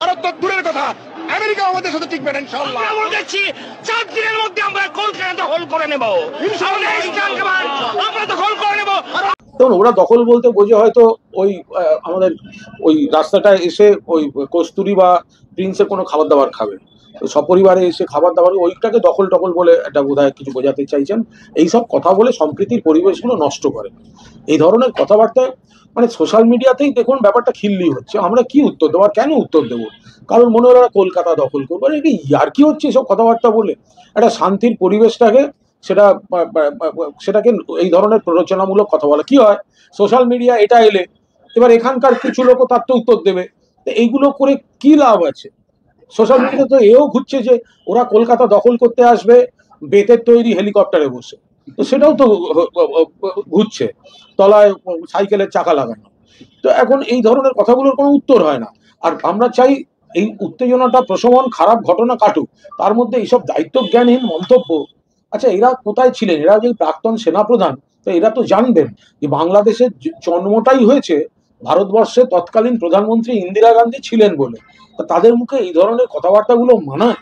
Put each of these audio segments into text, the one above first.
ভারত তো দূরের কথা, আমেরিকা আমাদের সাথে টিকবে না ইনশাআল্লাহ। আমরা বলছি 4 দিনের মধ্যে আমরা কলকাতা দখল করে নেব, আমরা দখল করে নেব। তখন ওরা দখল বলতে বোঝে হয়তো ওই আমাদের ওই রাস্তাটায় এসে ওই কস্তুরি বা প্রিন্সে কোনো খাবার দাবার খাবে, সপরিবারে এসে খাবার দাবার, ওইটাকে দখল টখল বলে এটা বোধহয় কিছু বোঝাতে চাইছেন। এইসব কথা বলে সম্প্রীতির পরিবেশগুলো নষ্ট করে এই ধরনের কথাবার্তায়, মানে সোশ্যাল মিডিয়াতেই দেখুন ব্যাপারটা খিল্লি হচ্ছে। আমরা কি উত্তর দেবো, আর কেন উত্তর দেবো? কারণ মনে হলো কলকাতা দখল করবো, এটা আর কি হচ্ছে এসব কথাবার্তা বলে? একটা শান্তির পরিবেশটাকে সেটাকে এই ধরনের প্ররোচনামূলক কথা বলা কি হয়? সোশ্যাল মিডিয়া এটা এলে এবার এখানকার কিছু লোকও তার তো উত্তর দেবে। এইগুলো করে কি লাভ আছে? সোশ্যাল মিডিয়া তো এও ঘুরছে যে ওরা কলকাতা দখল করতে আসবে বেতের তৈরি হেলিকপ্টারে বসে, তো সেটাও তো ঘুরছে, তলায় সাইকেলের চাকা লাগানো। তো এখন এই ধরনের কথাগুলোর কোনো উত্তর হয় না। আর আমরা চাই এই উত্তেজনাটা প্রশমন, খারাপ ঘটনা কাটুক, তার মধ্যে এইসব দায়িত্বজ্ঞানহীন মন্তব্য। আচ্ছা, এরা কোথায় ছিলেন? এরা যে প্রাক্তন সেনাপ্রধান, তো এরা তো জানবেন যে বাংলাদেশের জন্মটাই হয়েছে ভারতবর্ষে তৎকালীন প্রধানমন্ত্রী ইন্দিরা গান্ধী ছিলেন বলে। তাদের মুখে এই ধরনের কথাবার্তাগুলো মানায়?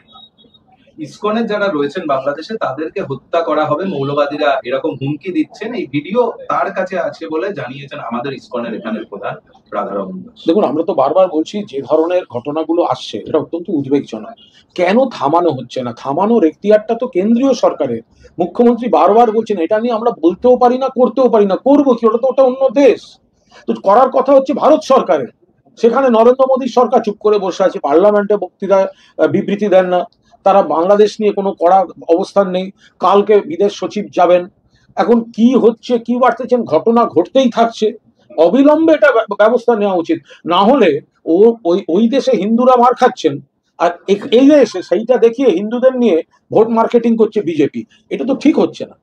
ইসকনের যারা রয়েছেন বাংলাদেশে তাদেরকে হত্যা করা হবে, মৌলবাদীরা এরকম হুমকি দিচ্ছেন, এই ভিডিও তার কাছে আছে বলে জানিয়েছেন আমাদের ইসকনের এখানের প্রধান রাধারমণ দাস। দেখুন, আমরা তো বারবার বলছি যে ধরনের ঘটনাগুলো আসছে এটা অত্যন্ত উদ্বেগজনক। কেন থামানো হচ্ছে না? থামানোর এখতিয়ারটা তো কেন্দ্রীয় সরকারের। মুখ্যমন্ত্রী বারবার বলছেন এটা নিয়ে আমরা বলতেও পারি না, করতেও পারি না। করবো কি? ওটা তো ওটা অন্য দেশ। তো করার কথা হচ্ছে ভারত সরকারের। সেখানে নরেন্দ্র মোদীর সরকার চুপ করে বসে আছে, পার্লামেন্টে বক্তৃতায় বিবৃতি দেন না, তারা বাংলাদেশ নিয়ে কোনো কড়া অবস্থান নেই। কালকে বিদেশ সচিব যাবেন। এখন কি হচ্ছে, কি বাড়তেছেন, ঘটনা ঘটতেই থাকছে। অবিলম্বে এটা ব্যবস্থা নেওয়া উচিত। না হলে ও ওই দেশে হিন্দুরা মার খাচ্ছেন, আর এই দেশে সেইটা দেখিয়ে হিন্দুদের নিয়ে ভোট মার্কেটিং করছে বিজেপি। এটা তো ঠিক হচ্ছে না।